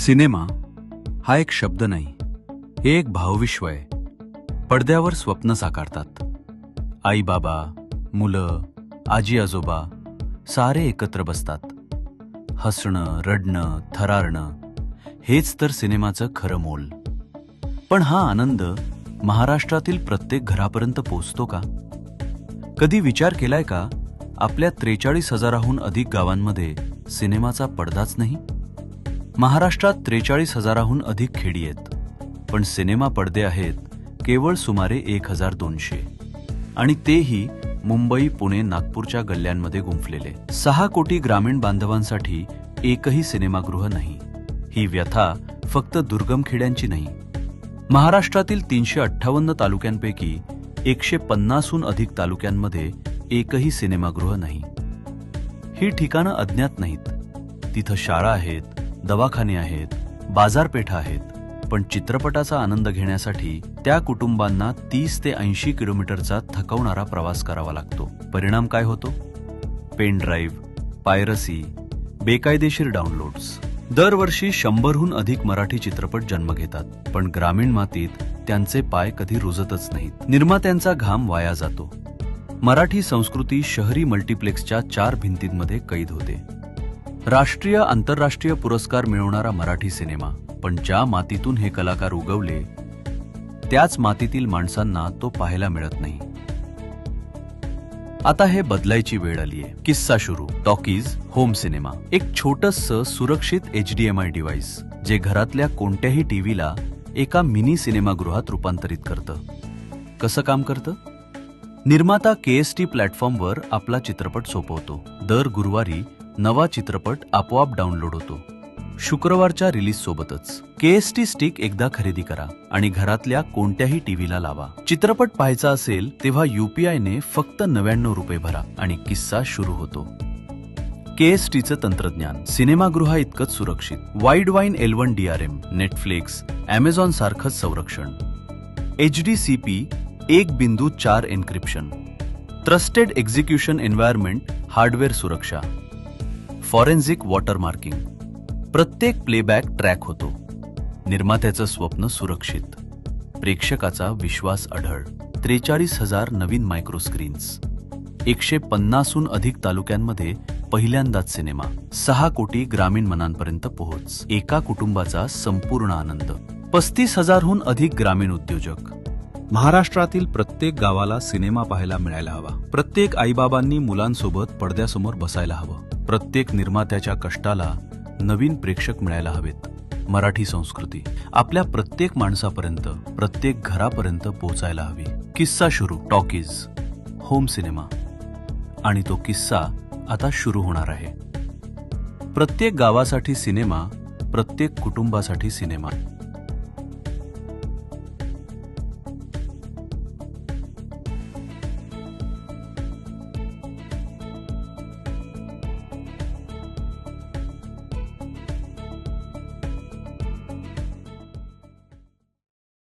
Cinema हा एक शब्द नाही, हे एक भावविश्व आहे. पडद्यावर स्वप्न साकारतात. आई बाबा, मुलं, आजी आजोबा सारे एकत्र बसतात. हसणं, रडणं, थरारणं हेच तर सिनेमाचं खरं मोल. पण हा आनंद महाराष्ट्रातील प्रत्येक घरापर्यंत पोहोचतो का? कधी विचार केलाय का, आपल्या 43,000हून अधिक गावांमध्ये सिनेमाचा पडदाच नाही? महाराष्ट्रात 43,000हून अधिक खेडी आहेत, पण सिनेमा पडदे आहेत केवळ सुमारे 1,200, आणि तेही मुंबई, पुणे, नागपूरच्या गल्ल्यांमध्ये गुंफलेले. 6 कोटी ग्रामीण बांधवांसाठी एकही सिनेमागृह नाही. ही व्यथा फक्त दुर्गम खेड्यांची नाही. महाराष्ट्रातील 358 तालुक्यांपैकी 150हून अधिक तालुक्यांमध्ये एकही सिनेमागृह नाही. ही ठिकाणं अज्ञात नाहीत. तिथं शाळा आहेत, दवाखाने आहेत, बाजारपेठा आहेत, पण चित्रपटाचा आनंद घेण्यासाठी त्या कुटुंबांना 30 ते 80 किलोमीटरचा थकवणारा प्रवास करावा लागतो. परिणाम काय होतो? पेन ड्राईव्ह, पायरसी, बेकायदेशीर डाउनलोड्स. दरवर्षी 100हून अधिक मराठी चित्रपट जन्म घेतात, पण ग्रामीण मातीत त्यांचे पाय कधी रुजतच नाहीत. निर्मात्यांचा घाम वाया जातो. मराठी संस्कृती शहरी मल्टिप्लेक्सच्या 4 भिंतींमध्ये कैद होते. राष्ट्रीय आंतरराष्ट्रीय पुरस्कार मिळवणारा मराठी सिनेमा, पण ज्या मातीतून हे कलाकार उगवले त्याच मातीतील माणसांना तो पाहायला मिळत नाही. आता हे बदलायची वेळ आलीय. किस्सा सुरू. टॉकीज होम सिनेमा, एक छोटंसं सुरक्षित HDMI डिव्हाइस जे घरातल्या कोणत्याही टीव्हीला एका मिनी सिनेमागृहात रूपांतरित करतं. कसं काम करतं? निर्माता KST प्लॅटफॉर्मवर आपला चित्रपट सोपवतो. दर गुरुवारी नवा चित्रपट आपोआप डाउनलोड होतो. शुक्रवारच्या रिलीज सोबतच KST स्टिक एकदा खरेदी करा आणि घरातल्या कोणत्याही टीव्हीला लावा. चित्रपट पाहायचा असेल तेव्हा UPI ने फक्त 99 रुपये भरा आणि किस्सा सुरू होतो. KSTचं तंत्रज्ञान सिनेमागृहा इतकंच सुरक्षित. वाईडवाईन L1 DRM, नेटफ्लिक्स, Amazon सारखंच संरक्षण. HDCP 1.4 encryption, trusted execution environment, hardware सुरक्षा, फॉरेन्सिक वॉटरमार्किंग. प्रत्येक प्लेबॅक ट्रॅक होतो. निर्मात्याचं स्वप्न सुरक्षित, प्रेक्षकाचा विश्वास अढळ. 43,000 नवीन मायक्रोस्क्रीन्स, 150हून अधिक तालुक्यांमध्ये पहिल्यांदाच सिनेमा, 6 कोटी ग्रामीण मनांपर्यंत पोहोच, एका कुटुंबाचा संपूर्ण आनंद. 35,000हून अधिक ग्रामीण उद्योजक. महाराष्ट्रातील प्रत्येक गावाला सिनेमा पाहायला मिळायला हवा. प्रत्येक आईबाबांनी मुलांसोबत पडद्यासमोर बसायला हवं. प्रत्येक निर्मात्याच्या कष्टाला नवीन प्रेक्षक मिळायला हवेत. मराठी संस्कृती आपल्या प्रत्येक माणसापर्यंत, प्रत्येक घरापर्यंत पोहोचायला हवी. किस्सा सुरू. टॉकीज होम सिनेमा, आणि तो किस्सा आता सुरू होणार आहे. प्रत्येक गावासाठी सिनेमा, प्रत्येक कुटुंबासाठी सिनेमा.